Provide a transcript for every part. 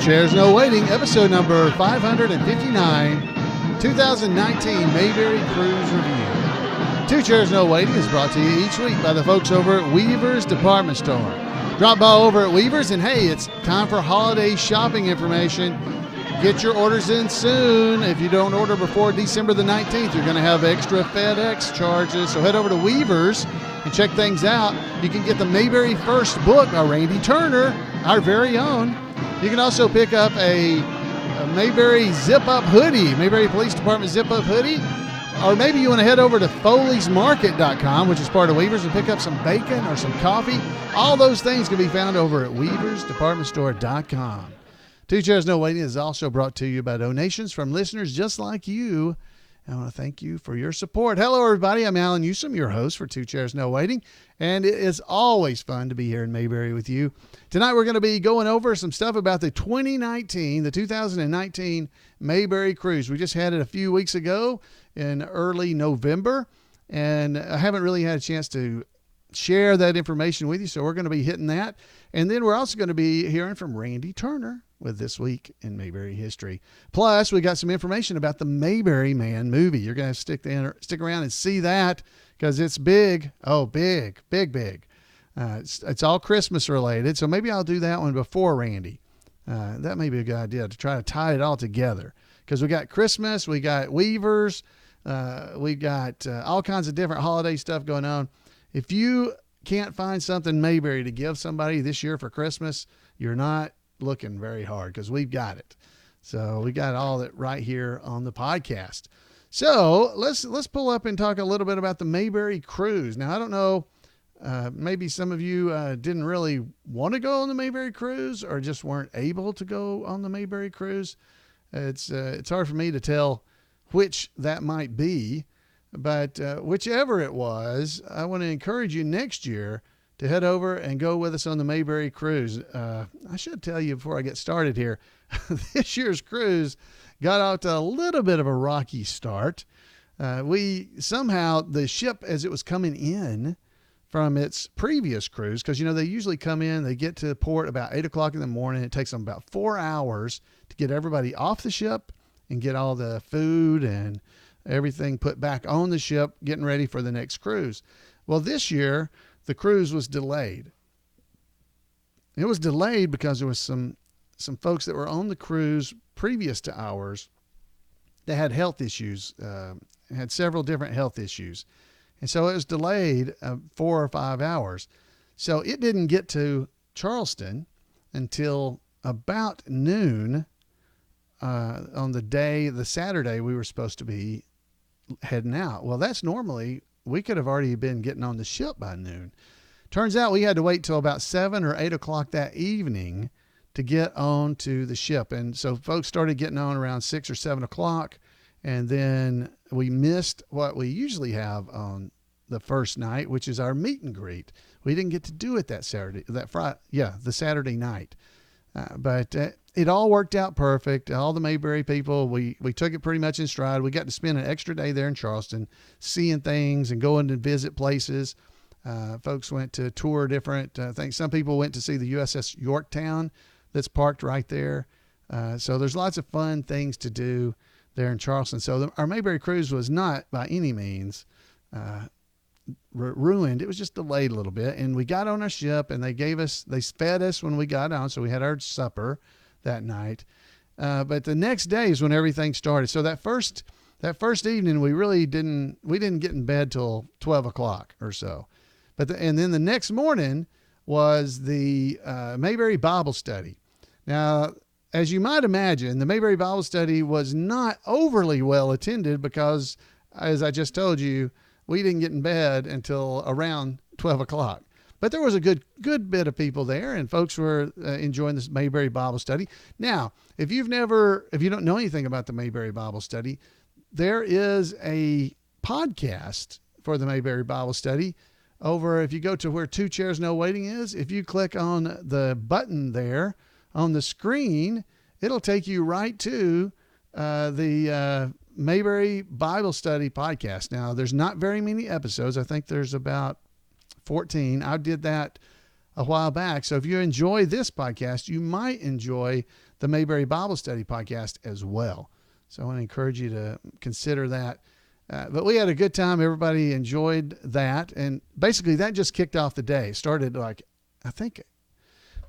Chairs No Waiting, episode number 559, 2019 Mayberry Cruise Review. Two Chairs No Waiting is brought to you each week by the folks over at Weaver's Department Store. Drop by over at Weaver's, and hey, it's time for holiday shopping information. Get your orders in soon. If you don't order before December the 19th, you're going to have extra FedEx charges. So head over to Weaver's and check things out. You can get the Mayberry First book by Randy Turner, our very own. You can also pick up a Mayberry zip-up hoodie, Mayberry Police Department zip-up hoodie. Or maybe you want to head over to Foley'sMarket.com, which is part of Weaver's, and pick up some bacon or some coffee. All those things can be found over at Weaver'sDepartmentStore.com. Two Chairs No Waiting is also brought to you by donations from listeners just like you. I want to thank you for your support. Hello, everybody. I'm Alan U.S.M., your host for Two Chairs No Waiting, and it is always fun to be here in Mayberry with you. Tonight, we're going to be going over some stuff about the 2019 Mayberry Cruise. We just had it a few weeks ago in early November, and I haven't really had a chance to share that information with you, so we're going to be hitting that. And then we're also going to be hearing from Randy Turner with This Week in Mayberry History. Plus, we got some information about the Mayberry Man movie. You're going to stick around and see that because it's big. Oh, big. It's all Christmas related, so maybe I'll do that one before Randy. That may be a good idea to try to tie it all together because we got Christmas, we got Weavers, we got all kinds of different holiday stuff going on. If you can't find something Mayberry to give somebody this year for Christmas, you're not looking very hard because we've got it. So we got all that right here on the podcast. So let's pull up and talk a little bit about the Mayberry Cruise. Now, I don't know, maybe some of you didn't really want to go on the Mayberry Cruise or just weren't able to go on the Mayberry Cruise. It's hard for me to tell which that might be, but whichever it was, I want to encourage you next year to head over and go with us on the Mayberry Cruise. I should tell you before I get started here, this year's cruise got out to a little bit of a rocky start. The ship, as it was coming in from its previous cruise, because, they usually come in, they get to port about 8 o'clock in the morning. It takes them about 4 hours to get everybody off the ship and get all the food and everything put back on the ship, getting ready for the next cruise. Well, this year, the cruise was delayed. It was delayed because there was some folks that were on the cruise previous to ours that had health issues, had several different health issues. And so it was delayed 4 or 5 hours. So it didn't get to Charleston until about noon on the Saturday we were supposed to be heading out. Well, that's normally, we could have already been getting on the ship by noon. Turns out we had to wait till about 7 or 8 o'clock that evening to get on to the ship. And so folks started getting on around 6 or 7 o'clock. And then we missed what we usually have on the first night, which is our meet and greet. We didn't get to do it the Saturday night. But it all worked out perfect. All the Mayberry people, we took it pretty much in stride. We got to spend an extra day there in Charleston, seeing things and going to visit places. Folks went to tour different things. Some people went to see the USS Yorktown that's parked right there. So there's lots of fun things to do there in Charleston. So our Mayberry Cruise was not by any means ruined. It was just delayed a little bit, and we got on our ship and they fed us when we got on. So we had our supper that night. But the next day is when everything started. So that first evening, we didn't get in bed till 12 o'clock or so. And then the next morning was the Mayberry Bible study. Now, as you might imagine, the Mayberry Bible study was not overly well attended because, as I just told you, we didn't get in bed until around 12 o'clock. But there was a good bit of people there, and folks were enjoying this Mayberry Bible study. Now, if you don't know anything about the Mayberry Bible study, there is a podcast for the Mayberry Bible study over. If you go to where Two Chairs No Waiting is, if you click on the button there on the screen, it'll take you right to the Mayberry Bible Study podcast. Now, there's not very many episodes. I think there's about 14. I did that a while back. So if you enjoy this podcast, you might enjoy the Mayberry Bible Study podcast as well. So I want to encourage you to consider that. But we had a good time. Everybody enjoyed that. And basically that just kicked off the day. Started like, I think,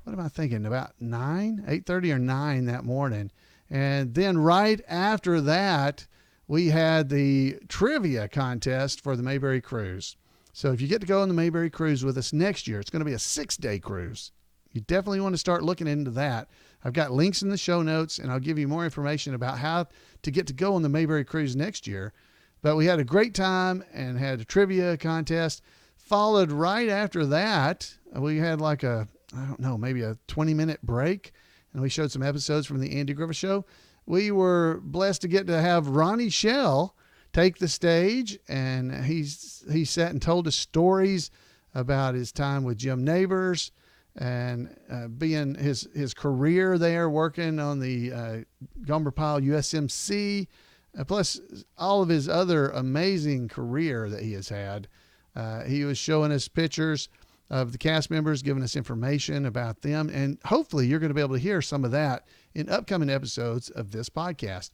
what am I thinking? About 8:30 or 9 that morning. And then right after that, we had the trivia contest for the Mayberry Cruise. So if you get to go on the Mayberry Cruise with us next year, it's going to be a 6-day cruise. You definitely want to start looking into that. I've got links in the show notes, and I'll give you more information about how to get to go on the Mayberry Cruise next year. But we had a great time and had a trivia contest. Followed right after that, we had like maybe a 20-minute break, and we showed some episodes from the Andy Griffith Show. We were blessed to get to have Ronnie Schell take the stage, and he sat and told us stories about his time with Jim Neighbors and being his career there, working on the Gomer Pyle U.S.M.C., plus all of his other amazing career that he has had. He was showing us pictures of the cast members, giving us information about them, and hopefully you're going to be able to hear some of that in upcoming episodes of this podcast,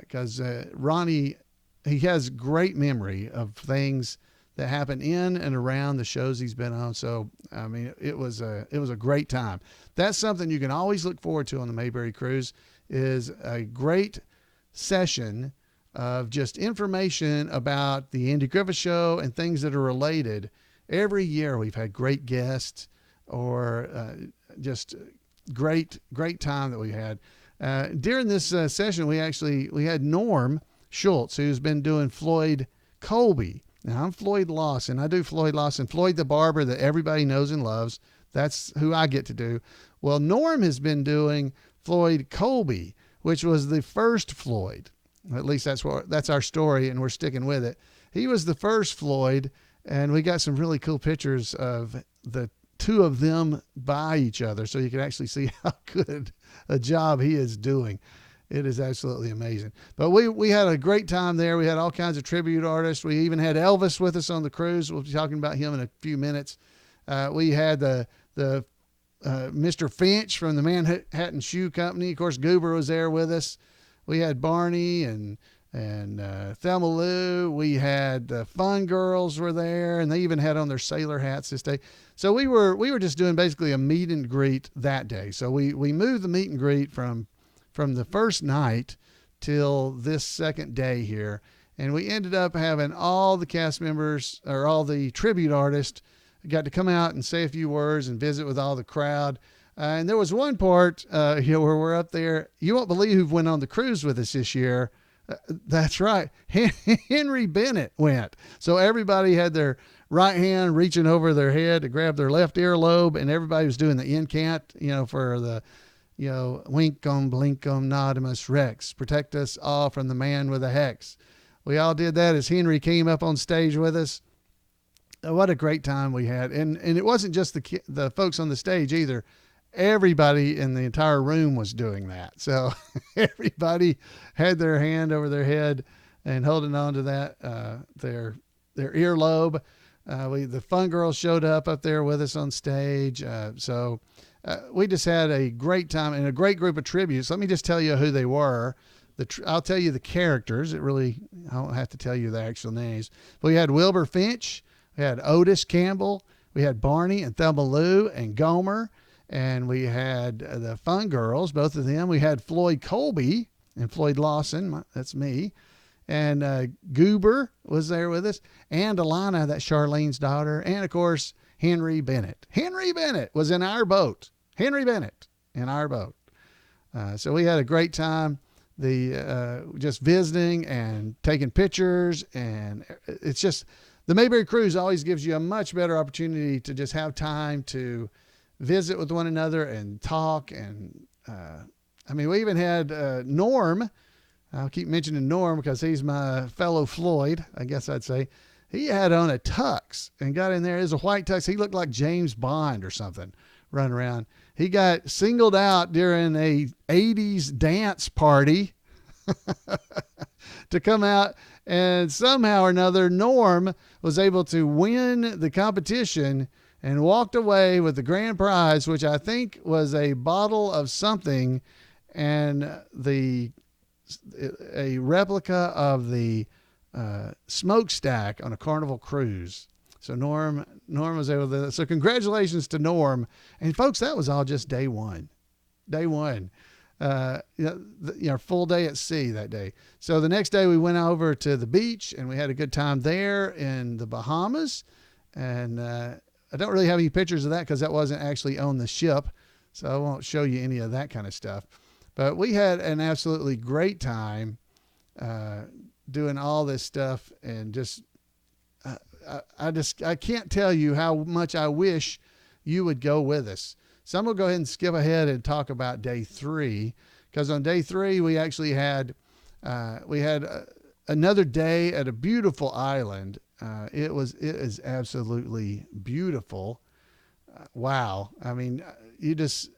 because Ronnie, he has great memory of things that happen in and around the shows he's been on. So, I mean, it was a great time. That's something you can always look forward to on the Mayberry Cruise, is a great session of just information about the Andy Griffith Show and things that are related. Every year we've had great guests or just great time that we had. During this session, we had Norm Schultz, who's been doing Floyd Colby. Now, I'm Floyd Lawson. I do Floyd Lawson, Floyd the barber that everybody knows and loves. That's who I get to do. Well, Norm has been doing Floyd Colby, which was the first Floyd. At least that's our story, and we're sticking with it. He was the first Floyd, and we got some really cool pictures of the two of them by each other, so you can actually see how good a job he is doing. It is absolutely amazing. But we had a great time there. We had all kinds of tribute artists. We even had Elvis with us on the cruise. We'll be talking about him in a few minutes. We had the Mr. Finch from the Manhattan Shoe Company. Of course, Goober was there with us. We had Barney and Thelma Lou. We had the Fun Girls were there, and they even had on their sailor hats this day. So we were just doing basically a meet and greet that day. So we moved the meet and greet from the first night till this second day here. And we ended up having all the cast members, or all the tribute artists, got to come out and say a few words and visit with all the crowd. And there was one part where we're up there. You won't believe who went on the cruise with us this year. That's right. Henry Bennett went. So everybody had their right hand reaching over their head to grab their left earlobe, and everybody was doing the incant, for the, Winkum, Blinkum, Nodimus, Rex, protect us all from the man with a hex. We all did that as Henry came up on stage with us. What a great time we had. And it wasn't just the folks on the stage either. Everybody in the entire room was doing that. So everybody had their hand over their head and holding on to that, their earlobe. The Fun Girls showed up there with us on stage. So we just had a great time and a great group of tributes. Let me just tell you who they were. I'll tell you the characters. I don't have to tell you the actual names. But we had Wilbur Finch. We had Otis Campbell. We had Barney and Thelma Lou and Gomer. And we had the Fun Girls, both of them. We had Floyd Colby and Floyd Lawson. That's me. And Goober was there with us. And Alana, that's Charlene's daughter. And, of course, Henry Bennett. Henry Bennett was in our boat. Henry Bennett in our boat. So we had a great time. Just visiting and taking pictures. And it's just, the Mayberry Cruise always gives you a much better opportunity to just have time to visit with one another and talk. And we even had Norm. I'll keep mentioning Norm because he's my fellow Floyd, I guess I'd say. He had on a tux and got in there. It was a white tux. He looked like James Bond or something running around. He got singled out during a 80s dance party to come out, and somehow or another Norm was able to win the competition and walked away with the grand prize, which I think was a bottle of something. and a replica of the smokestack on a Carnival cruise. So Norm was able to. So congratulations to Norm, and folks, that was all just day one. Day one. Full day at sea that day. So the next day we went over to the beach and we had a good time there in the Bahamas. And I don't really have any pictures of that because that wasn't actually on the ship. So I won't show you any of that kind of stuff. But we had an absolutely great time doing all this stuff. And just, I can't tell you how much I wish you would go with us. So I'm going to go ahead and skip ahead and talk about day 3, because on day 3 we actually had another day at a beautiful island. It is absolutely beautiful. Wow. I mean, it's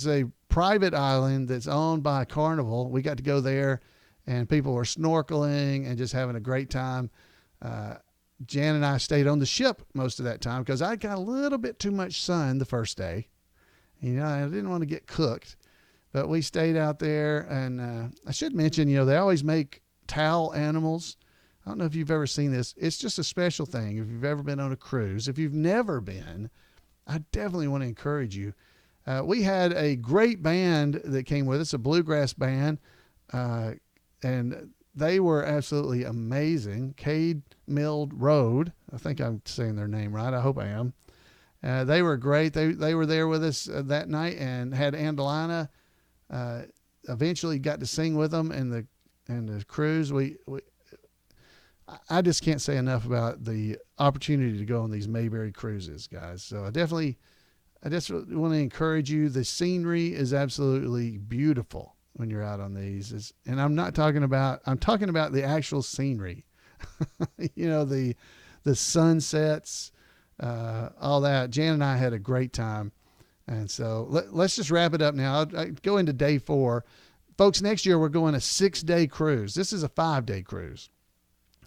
a private island that's owned by Carnival. We got to go there and people were snorkeling and just having a great time. Jan and I stayed on the ship most of that time because I got a little bit too much sun the first day. I didn't want to get cooked, but we stayed out there. And I should mention, they always make towel animals. I don't know if you've ever seen this. It's just a special thing if you've ever been on a cruise. If you've never been, I definitely want to encourage you. We had a great band that came with us, a bluegrass band, and they were absolutely amazing. Cade Milled Road. I think I'm saying their name right. I hope I am. They were great. They were there with us that night and had Andalina. Eventually got to sing with them in the cruise. I just can't say enough about the opportunity to go on these Mayberry cruises, guys. So I just want to encourage you. The scenery is absolutely beautiful when you're out on these. And I'm talking about the actual scenery. The sunsets, all that. Jan and I had a great time. And so let's just wrap it up now. I'll go into day 4. Folks, next year we're going a 6-day cruise. This is a 5-day cruise.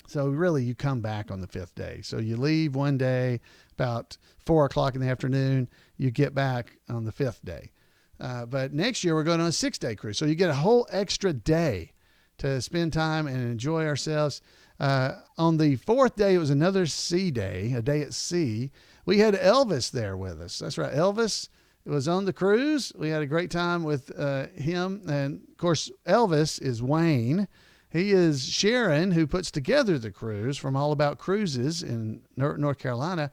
So really you come back on the 5th day. So you leave one day about 4:00 in the afternoon. You get back on the 5th day. But next year we're going on a 6-day cruise. So you get a whole extra day to spend time and enjoy ourselves. On the 4th day, it was another sea day, a day at sea. We had Elvis there with us. That's right. Elvis was on the cruise. We had a great time with him. And of course, Elvis is Wayne. He is Sharon, who puts together the cruise from All About Cruises in North Carolina.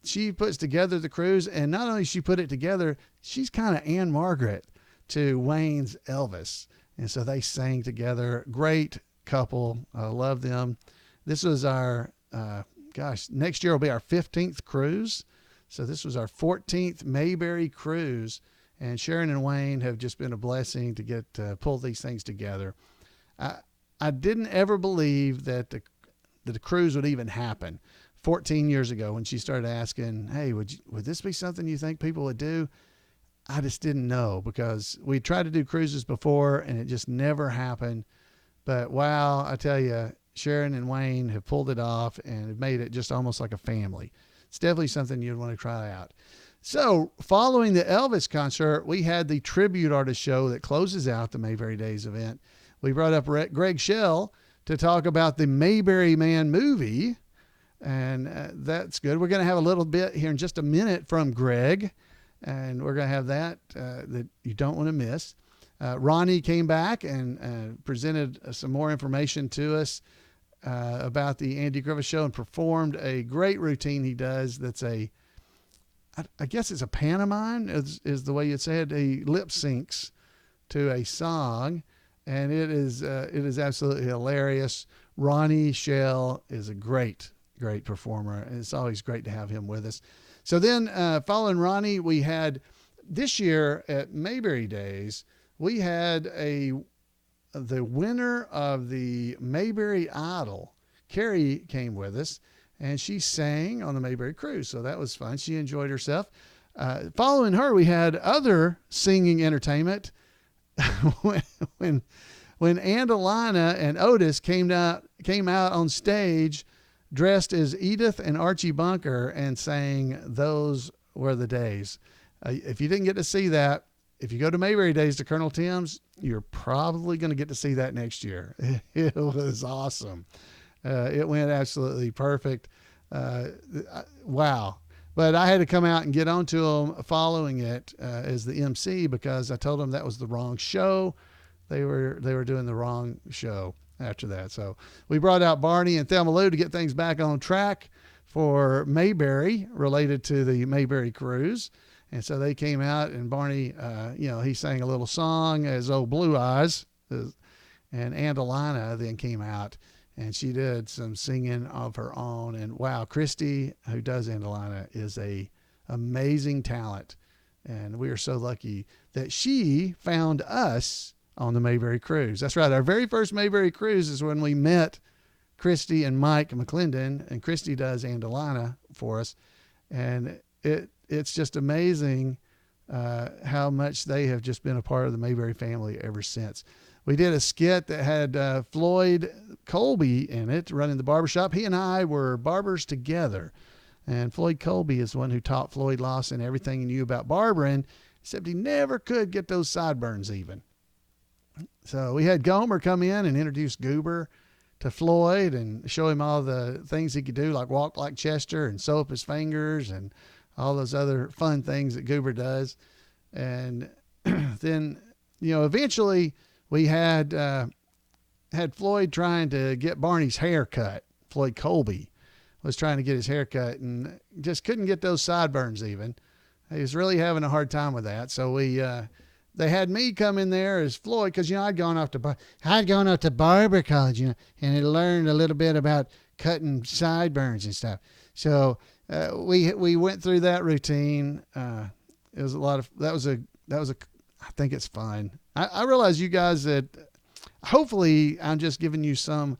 She puts together the cruise, and not only she put it together, she's kind of Anne Margaret to Wayne's Elvis. And so they sang together. Great couple. I love them. This was our, next year will be our 15th cruise. So this was our 14th Mayberry Cruise. And Sharon and Wayne have just been a blessing to get pull these things together. I didn't ever believe that the cruise would even happen 14 years ago when she started asking, hey, would this be something you think people would do? I just didn't know because we tried to do cruises before and it just never happened. But wow, I tell you, Sharon and Wayne have pulled it off and have made it just almost like a family. It's definitely something you'd want to try out. So following the Elvis concert, we had the tribute artist show that closes out the Mayberry Days event. We brought up Greg Schell to talk about the Mayberry Man movie. And that's good. We're going to have a little bit here in just a minute from Greg. And we're going to have that you don't want to miss. Ronnie came back and presented some more information to us about the Andy Griffith Show and performed a great routine he does. That's I guess it's a pantomime is the way you'd say it. He lip syncs to a song, and it is absolutely hilarious. Ronnie Schell is a great performer, and it's always great to have him with us. So then following Ronnie, we had this year at Mayberry Days, we had the winner of the Mayberry Idol. Carrie came with us, and she sang on the Mayberry Cruise. So that was fun. She enjoyed herself. Following her, we had other singing entertainment. when Andalina and Otis came out on stage dressed as Edith and Archie Bunker and sang "Those Were the Days." If you didn't get to see that, if you go to Mayberry Days to Colonel Tim's, you're probably going to get to see that next year. It was awesome. It went absolutely perfect. Wow. But I had to come out and get onto them following it as the MC, because I told them that was the wrong show. They were doing the wrong show after that. So we brought out Barney and Thelma Lou to get things back on track for Mayberry, related to the Mayberry Cruise. And so they came out, and Barney, he sang a little song as old Blue Eyes, and Andalina then came out, and she did some singing of her own. And wow, Christy, who does Andalina, is a amazing talent. And we are so lucky that she found us on the Mayberry Cruise. That's right. Our very first Mayberry Cruise is when we met Christy and Mike McClendon, and Christy does Andalina for us. And it's just amazing how much they have just been a part of the Mayberry family ever since. We did a skit that had Floyd Colby in it, running the barbershop. He and I were barbers together. And Floyd Colby is the one who taught Floyd Lawson everything he knew about barbering, except he never could get those sideburns even. So we had Gomer come in and introduce Goober to Floyd and show him all the things he could do, like walk like Chester and sew up his fingers and all those other fun things that Goober does. And then, eventually we had Floyd trying to get Barney's hair cut. Floyd Colby was trying to get his hair cut and just couldn't get those sideburns even. He was really having a hard time with that. So they had me come in there as Floyd, because I'd gone off to barber college, and had learned a little bit about cutting sideburns and stuff. So we went through that routine. It was a lot of that was a I think it's fun. I realize you guys that hopefully I'm just giving you some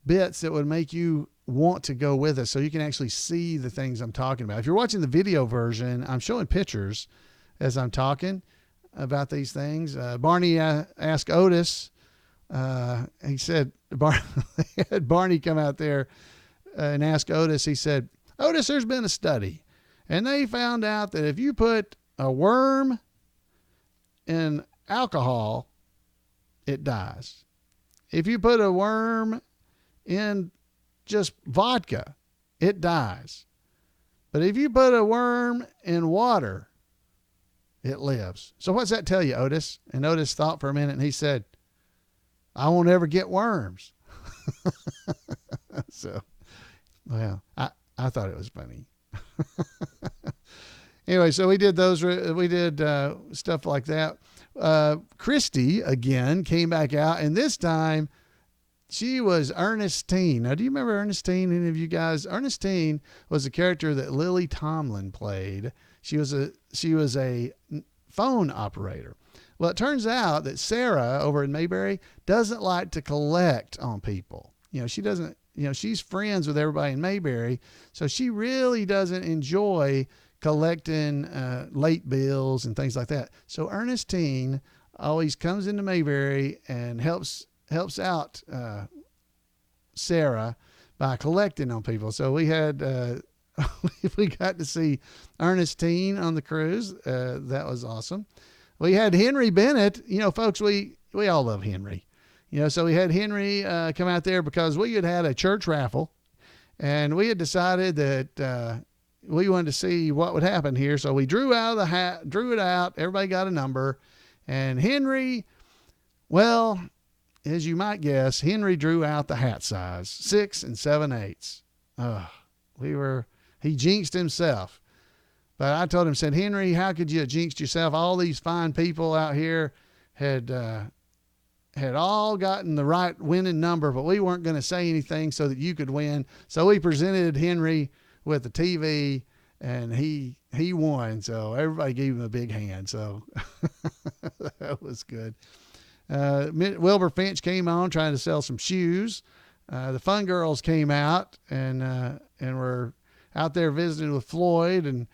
bits that would make you want to go with us, so you can actually see the things I'm talking about. If you're watching the video version, I'm showing pictures as I'm talking about these things. Barney asked Otis, he said, had Barney come out there and ask Otis, he said, Otis, there's been a study, and they found out that if you put a worm in alcohol, it dies. If you put a worm in just vodka, it dies. But if you put a worm in water, it lives. So what's that tell you, Otis? And Otis thought for a minute, and he said, I won't ever get worms. So, well, I thought it was funny. Anyway, so we did stuff like that. Christy again came back out, and this time she was Ernestine. Now, do you remember Ernestine? Any of you guys? Ernestine was a character that Lily Tomlin played. She was a phone operator. Well, it turns out that Sarah over in Mayberry doesn't like to collect on people. She doesn't, she's friends with everybody in Mayberry, so she really doesn't enjoy collecting late bills and things like that. So Ernestine always comes into Mayberry and helps out Sarah by collecting on people. So we had we got to see Ernestine on the cruise. That was awesome. We had Henry Bennett. Folks, we all love Henry. So we had Henry come out there because we had a church raffle, and we had decided that we wanted to see what would happen here. So we drew out of the hat, drew it out. Everybody got a number, and Henry, well, as you might guess, Henry drew out the hat size, 6 7/8. He jinxed himself. But I told him, said, Henry, how could you have jinxed yourself? All these fine people out here had all gotten the right winning number, but we weren't going to say anything so that you could win. So we presented Henry with the TV, and he won. So everybody gave him a big hand. So that was good. Wilbur Finch came on trying to sell some shoes. The Fun Girls came out and were out there visiting with Floyd, and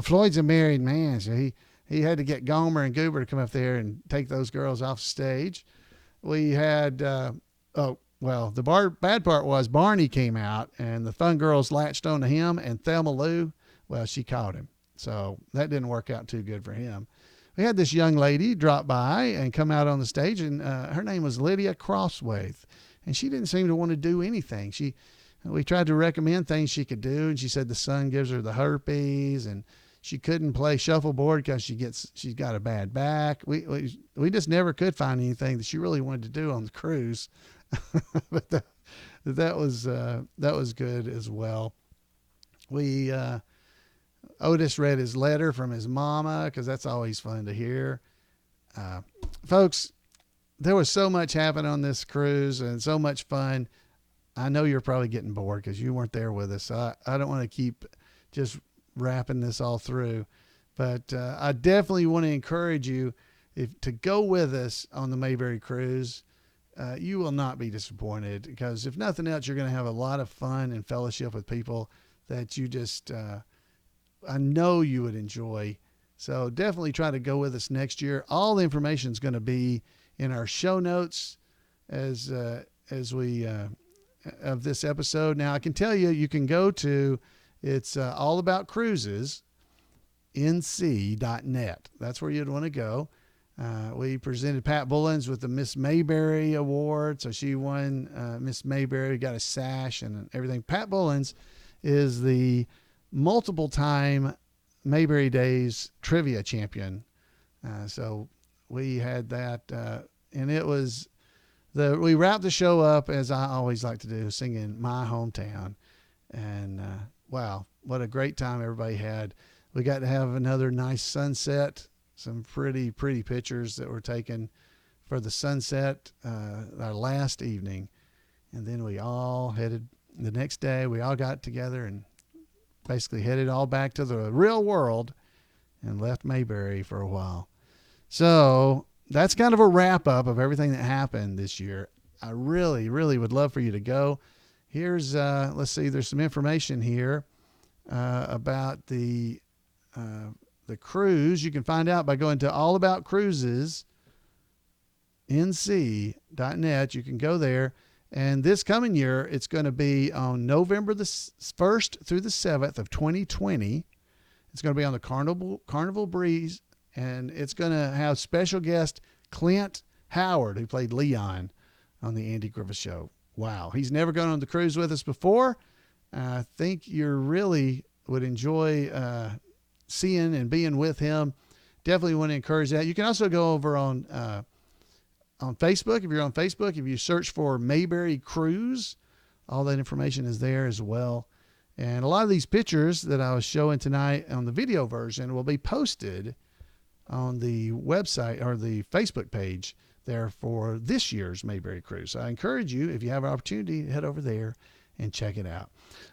Floyd's a married man, so he had to get Gomer and Goober to come up there and take those girls off stage. We had the bad part was Barney came out, and the Fun Girls latched onto him, and Thelma Lou, well, she caught him, so that didn't work out too good for him. we had this young lady drop by and come out on the stage, and her name was Lydia Crosswaith, and she didn't seem to want to do anything. We tried to recommend things she could do, and she said the sun gives her the herpes, and she couldn't play shuffleboard because she's got a bad back. We just never could find anything that she really wanted to do on the cruise, but that was good as well. Otis read his letter from his mama, because that's always fun to hear. Folks, there was so much happening on this cruise and so much fun. I know you're probably getting bored because you weren't there with us. So I don't want to keep just wrapping this all through, but I definitely want to encourage you to go with us on the Mayberry Cruise. You will not be disappointed, because if nothing else, you're going to have a lot of fun and fellowship with people that you just, I know you would enjoy. So definitely try to go with us next year. All the information is going to be in our show notes as we, of this episode. Now I can tell you, you can go to, it's all about cruises, nc.net. That's where you'd want to go. We presented Pat Bullens with the Miss Mayberry Award. So she won Miss Mayberry, got a sash and everything. Pat Bullens is the multiple time Mayberry Days trivia champion. So we had that, and it was we wrapped the show up, as I always like to do, singing My Hometown. And wow, what a great time everybody had. We got to have another nice sunset, some pretty pictures that were taken for the sunset, our last evening. And then we all headed, the next day, we all got together and basically headed all back to the real world and left Mayberry for a while. So that's kind of a wrap up of everything that happened this year. I really would love for you to go. Here's, let's see, there's some information here about the cruise. You can find out by going to allaboutcruises.nc.net. You can go there. And this coming year, it's going to be on November the 1st through the 7th of 2020. It's going to be on the Carnival Breeze, and it's going to have special guest Clint Howard, who played Leon on the Andy Griffith Show. Wow. He's never gone on the cruise with us before. I think you really would enjoy seeing and being with him. Definitely want to encourage that. You can also go over on Facebook. If you're on Facebook, if you search for Mayberry Cruise, all that information is there as well. And a lot of these pictures that I was showing tonight on the video version will be posted on the website or the Facebook page there for this year's Mayberry Cruise. So I encourage you, if you have an opportunity, to head over there and check it out.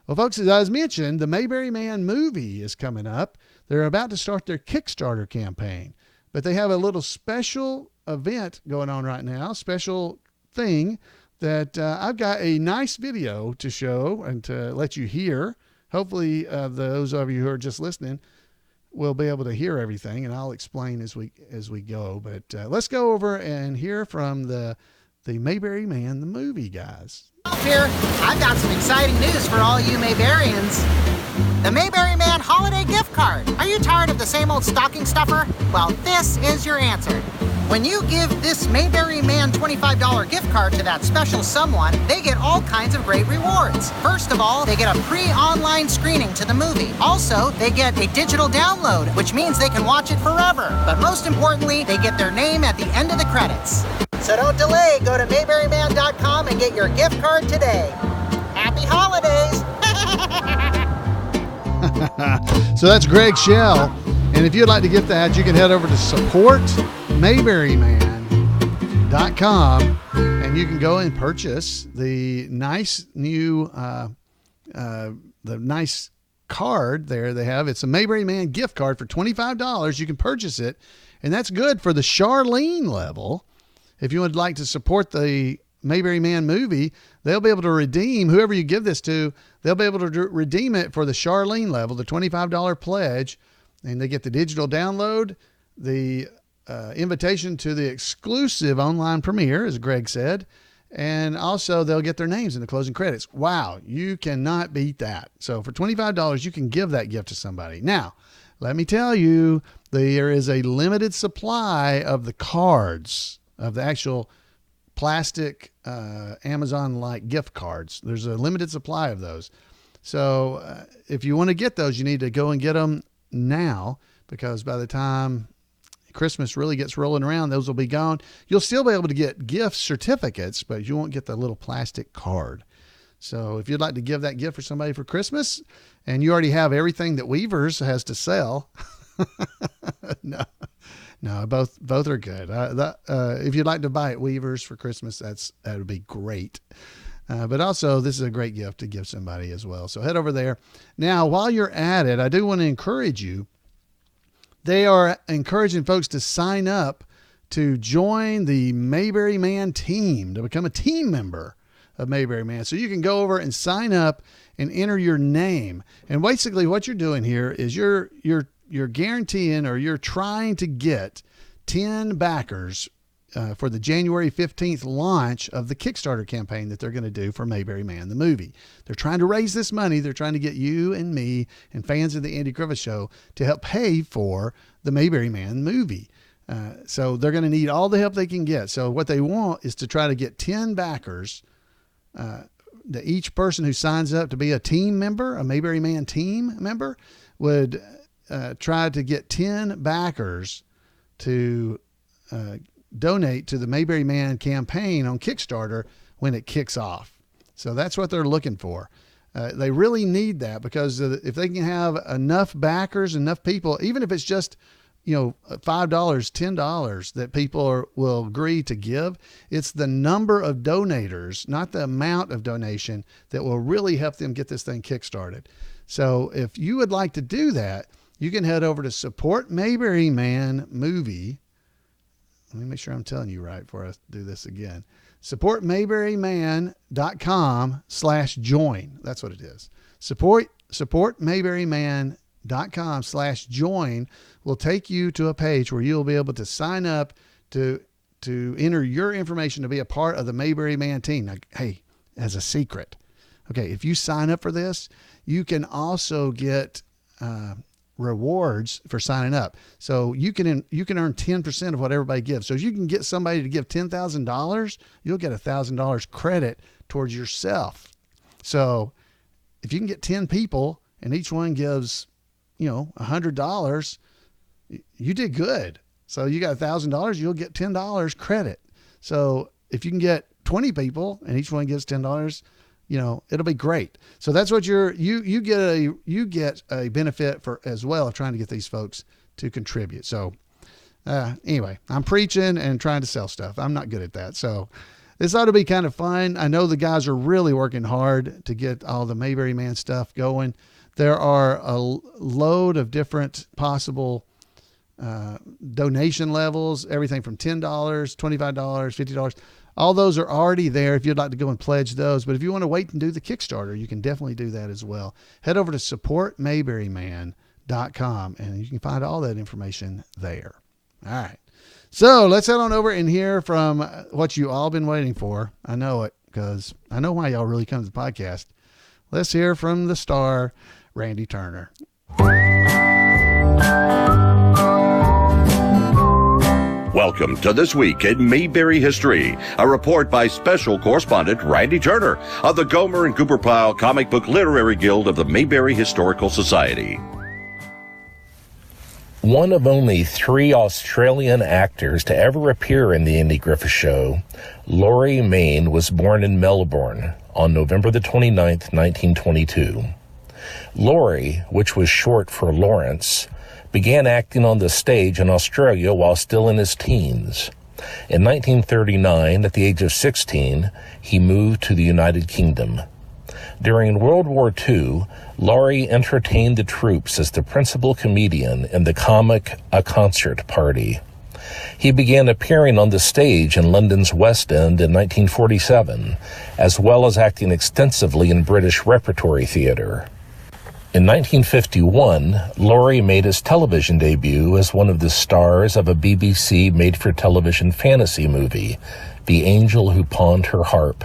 Well, folks, as I was mentioned, the Mayberry Man movie is coming up. They're about to start their Kickstarter campaign, but they have a little special event going on right now, special thing that I've got a nice video to show and to let you hear. Hopefully those of you who are just listening will be able to hear everything, and I'll explain as we go. But let's go over and hear from the Mayberry Man, the movie guys. Here, I've got some exciting news for all you Mayberians. The Mayberry Man Holiday Gift Card. Are you tired of the same old stocking stuffer? Well, this is your answer. When you give this Mayberry Man $25 gift card to that special someone, they get all kinds of great rewards. First of all, they get a pre-online screening to the movie. Also, they get a digital download, which means they can watch it forever. But most importantly, they get their name at the end of the credits. So don't delay. Go to mayberryman.com and get your gift card today. Happy holidays! So that's Greg Schell. And if you'd like to get that, you can head over to supportmayberryman.com and you can go and purchase the nice new, the nice card there they have. It's a Mayberry Man gift card for $25. You can purchase it, and that's good for the Charlene level. If you would like to support the Mayberry Man movie, they'll be able to redeem, whoever you give this to, they'll be able to redeem it for the Charlene level, the $25 pledge. And they get the digital download, the invitation to the exclusive online premiere, as Greg said, and also they'll get their names in the closing credits. Wow, you cannot beat that. So for $25, you can give that gift to somebody. Now, let me tell you, there is a limited supply of the cards, of the actual plastic Amazon-like gift cards. There's a limited supply of those. So if you want to get those, you need to go and get them now, because by the time Christmas really gets rolling around, those will be gone. You'll still be able to get gift certificates, but you won't get the little plastic card. So if you'd like to give that gift for somebody for Christmas and you already have everything that Weavers has to sell, no, both are good. If you'd like to buy at Weavers for Christmas, that would be great. But also, this is a great gift to give somebody as well. So head over there. Now, while you're at it, I do want to encourage you. They are encouraging folks to sign up to join the Mayberry Man team, to become a team member of Mayberry Man. So you can go over and sign up and enter your name. And basically what you're doing here is you're guaranteeing, or you're trying to get 10 backers for the January 15th launch of the Kickstarter campaign that they're going to do for Mayberry Man, the movie. They're trying to raise this money. They're trying to get you and me and fans of the Andy Griffith Show to help pay for the Mayberry Man movie. So they're going to need all the help they can get. So what they want is to try to get 10 backers. That each person who signs up to be a team member, a Mayberry Man team member, would try to get 10 backers to donate to the Mayberry Man campaign on Kickstarter when it kicks off. So that's what they're looking for. They really need that, because if they can have enough backers, enough people, even if it's just, $5, $10 that people will agree to give, it's the number of donators, not the amount of donation, that will really help them get this thing kickstarted. So if you would like to do that, you can head over to Support Mayberry Man Movie. Let me make sure I'm telling you right before I do this again. SupportMayberryMan.com/join. That's what it is. SupportMayberryMan.com/join will take you to a page where you'll be able to sign up to enter your information to be a part of the Mayberry Man team. Now, hey, as a secret, okay, if you sign up for this, you can also get rewards for signing up. So you can earn 10% of what everybody gives. So if you can get somebody to give $10,000, you'll get $1,000 credit towards yourself. So if you can get 10 people and each one gives, $100, you did good. So you got $1,000, you'll get $10 credit. So if you can get 20 people and each one gives $10, it'll be great. So that's what you get a benefit for as well of trying to get these folks to contribute. So anyway, I'm preaching and trying to sell stuff. I'm not good at that. So this ought to be kind of fun. I know the guys are really working hard to get all the Mayberry Man stuff going. There are a load of different possible donation levels, everything from $10, $25, $50. All those are already there if you'd like to go and pledge those. But if you want to wait and do the Kickstarter, you can definitely do that as well. Head over to supportmayberryman.com and you can find all that information there. All right. So let's head on over and hear from what you all been waiting for. I know it, because I know why y'all really come to the podcast. Let's hear from the star, Randy Turner. Welcome to This Week in Mayberry History, a report by special correspondent Randy Turner of the Gomer and Pyle Comic Book Literary Guild of the Mayberry Historical Society. One of only 3 Australian actors to ever appear in the Andy Griffith Show, Laurie Main was born in Melbourne on November the 29th, 1922. Laurie, which was short for Lawrence, began acting on the stage in Australia while still in his teens. In 1939, at the age of 16, he moved to the United Kingdom. During World War II, Laurie entertained the troops as the principal comedian in the comic A Concert Party. He began appearing on the stage in London's West End in 1947, as well as acting extensively in British repertory theatre. In 1951, Laurie made his television debut as one of the stars of a BBC made-for-television fantasy movie, The Angel Who Pawned Her Harp.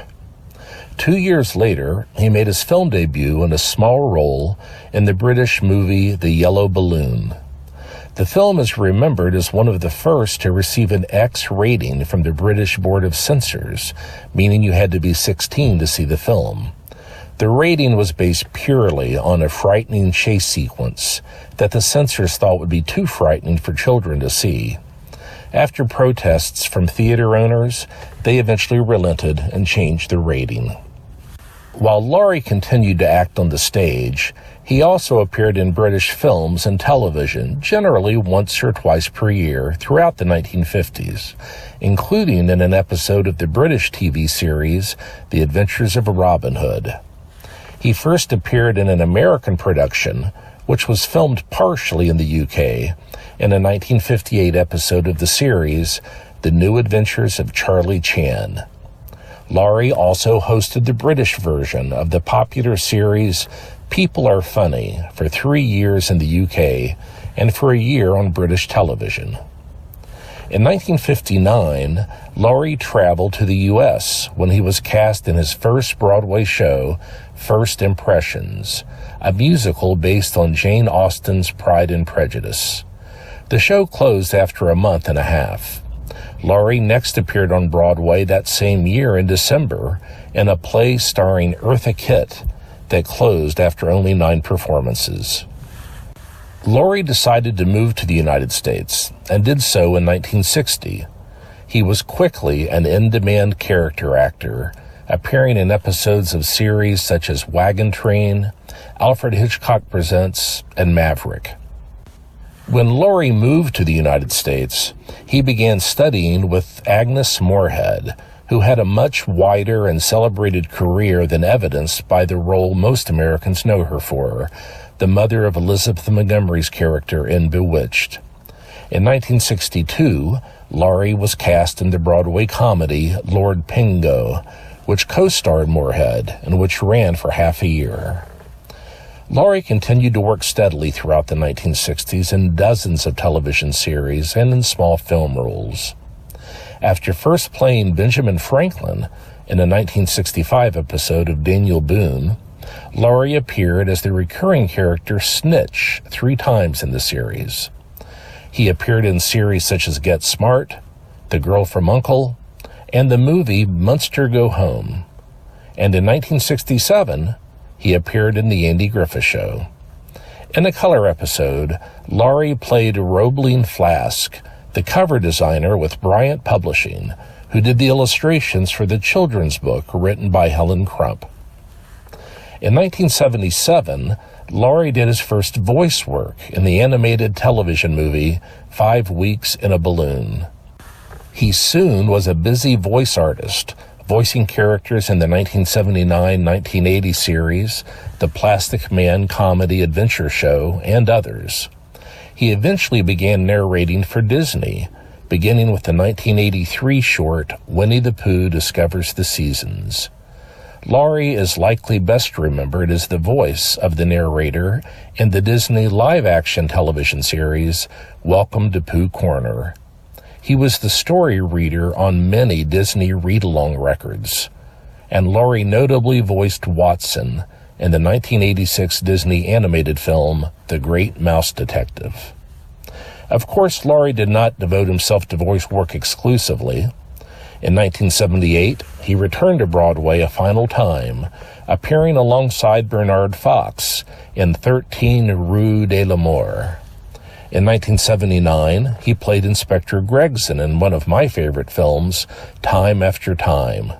2 years later, he made his film debut in a small role in the British movie The Yellow Balloon. The film is remembered as one of the first to receive an X rating from the British Board of Censors, meaning you had to be 16 to see the film. The rating was based purely on a frightening chase sequence that the censors thought would be too frightening for children to see. After protests from theater owners, they eventually relented and changed the rating. While Laurie continued to act on the stage, he also appeared in British films and television, generally once or twice per year throughout the 1950s, including in an episode of the British TV series The Adventures of Robin Hood. He first appeared in an American production, which was filmed partially in the UK, in a 1958 episode of the series The New Adventures of Charlie Chan. Laurie also hosted the British version of the popular series People Are Funny for 3 years in the UK and for a year on British television. In 1959, Laurie traveled to the U.S. when he was cast in his first Broadway show, First Impressions, a musical based on Jane Austen's Pride and Prejudice. The show closed after a month and a half. Laurie next appeared on Broadway that same year in December in a play starring Eartha Kitt that closed after only 9 performances. Laurie decided to move to the United States and did so in 1960. He was quickly an in-demand character actor, appearing in episodes of series such as Wagon Train, Alfred Hitchcock Presents, and Maverick. When Laurie moved to the United States, he began studying with Agnes Moorehead, who had a much wider and celebrated career than evidenced by the role most Americans know her for, the mother of Elizabeth Montgomery's character in Bewitched. In 1962, Laurie was cast in the Broadway comedy Lord Pingo, which co-starred Moorehead and which ran for half a year. Laurie continued to work steadily throughout the 1960s in dozens of television series and in small film roles. After first playing Benjamin Franklin in a 1965 episode of Daniel Boone, Laurie appeared as the recurring character Snitch 3 times in the series. He appeared in series such as Get Smart, The Girl from U.N.C.L.E., and the movie Munster Go Home. And in 1967, he appeared in The Andy Griffith Show. In a color episode, Laurie played Roebling Flask, the cover designer with Bryant Publishing, who did the illustrations for the children's book written by Helen Crump. In 1977, Laurie did his first voice work in the animated television movie 5 Weeks in a Balloon. He soon was a busy voice artist, voicing characters in the 1979-1980 series, The Plastic Man Comedy Adventure Show, and others. He eventually began narrating for Disney, beginning with the 1983 short Winnie the Pooh Discovers the Seasons. Laurie is likely best remembered as the voice of the narrator in the Disney live-action television series Welcome to Pooh Corner. He was the story reader on many Disney read-along records, and Laurie notably voiced Watson in the 1986 Disney animated film The Great Mouse Detective. Of course, Laurie did not devote himself to voice work exclusively. In 1978, he returned to Broadway a final time, appearing alongside Bernard Fox in 13 Rue de l'Amour. In 1979, he played Inspector Gregson in one of my favorite films, Time After Time.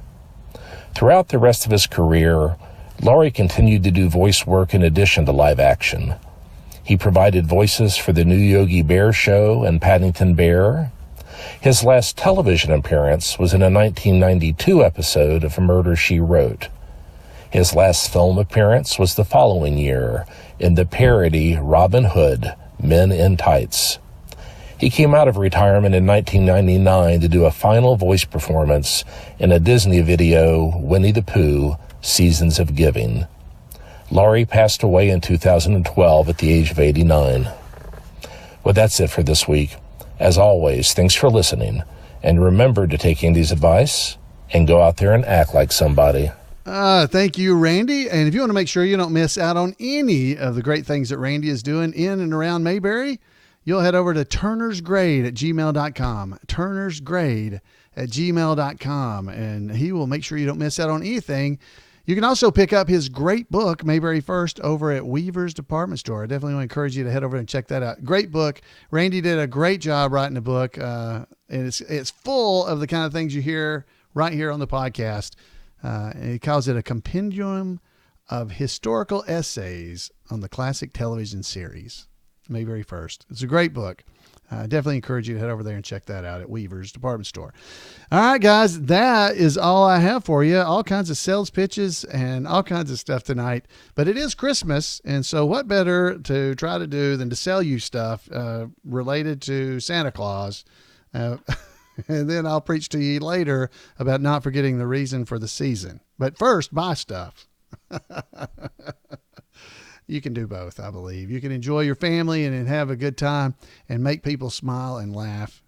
Throughout the rest of his career, Laurie continued to do voice work in addition to live action. He provided voices for the new Yogi Bear show and Paddington Bear. His last television appearance was in a 1992 episode of Murder, She Wrote. His last film appearance was the following year in the parody Robin Hood, Men in Tights. He came out of retirement in 1999 to do a final voice performance in a Disney video, Winnie the Pooh, Seasons of Giving. Laurie passed away in 2012 at the age of 89. Well, that's it for this week. As always, thanks for listening, and remember to take Andy's advice and go out there and act like somebody. Thank you, Randy. And if you want to make sure you don't miss out on any of the great things that Randy is doing in and around Mayberry, you'll head over to turnersgrade@gmail.com. turnersgrade@gmail.com, and he will make sure you don't miss out on anything. You can also pick up his great book, Mayberry First, over at Weaver's Department Store. I definitely want to encourage you to head over and check that out. Great book. Randy did a great job writing the book, and it's full of the kind of things you hear right here on the podcast. And he calls it a compendium of historical essays on the classic television series, Mayberry First. It's a great book. I definitely encourage you to head over there and check that out at Weaver's Department Store. All right, guys, that is all I have for you. All kinds of sales pitches and all kinds of stuff tonight. But it is Christmas, and so what better to try to do than to sell you stuff related to Santa Claus? And then I'll preach to you later about not forgetting the reason for the season. But first, buy stuff. You can do both, I believe. You can enjoy your family and have a good time and make people smile and laugh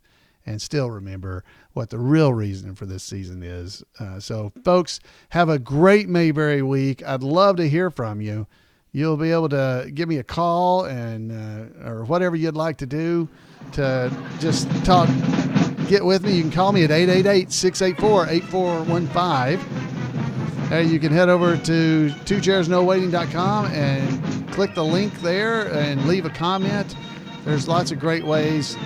and still remember what the real reason for this season is. So, folks, have a great Mayberry week. I'd love to hear from you. You'll be able to give me a call and or whatever you'd like to do to just talk, get with me. You can call me at 888-684-8415. You can head over to twochairsnowaiting.com and click the link there and leave a comment. There's lots of great ways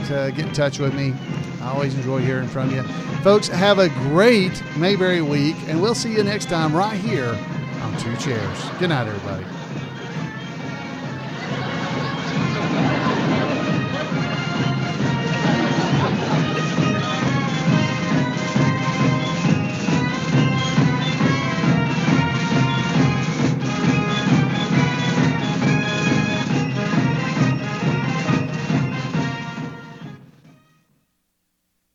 to get in touch with me. I always enjoy hearing from you. Folks, have a great Mayberry week, and we'll see you next time right here on Two Chairs. Good night, everybody.